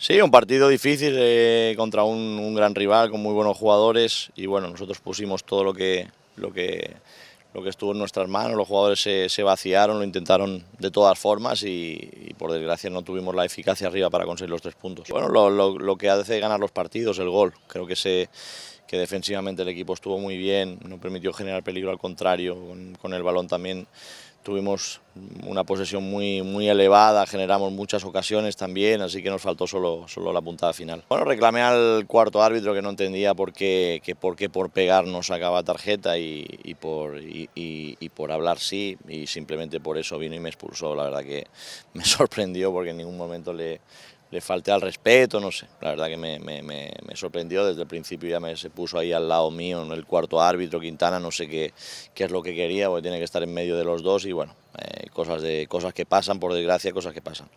Sí, un partido difícil contra un gran rival con muy buenos jugadores y bueno, nosotros pusimos todo lo que estuvo en nuestras manos, los jugadores se vaciaron, lo intentaron de todas formas y por desgracia no tuvimos la eficacia arriba para conseguir los 3 puntos. Bueno, lo que hace ganar los partidos, el gol, creo que defensivamente el equipo estuvo muy bien, no permitió generar peligro, al contrario, con el balón también tuvimos una posesión muy elevada, generamos muchas ocasiones también, así que nos faltó solo la puntada final. Bueno, reclamé al cuarto árbitro que no entendía por qué por pegar no sacaba tarjeta y por hablar sí, y simplemente por eso vino y me expulsó. La verdad que me sorprendió porque en ningún momento le falté al respeto, no sé, la verdad que me sorprendió desde el principio, se puso ahí al lado mío, en el cuarto árbitro, Quintana, no sé qué es lo que quería, porque tiene que estar en medio de los dos y bueno, cosas que pasan, por desgracia, cosas que pasan.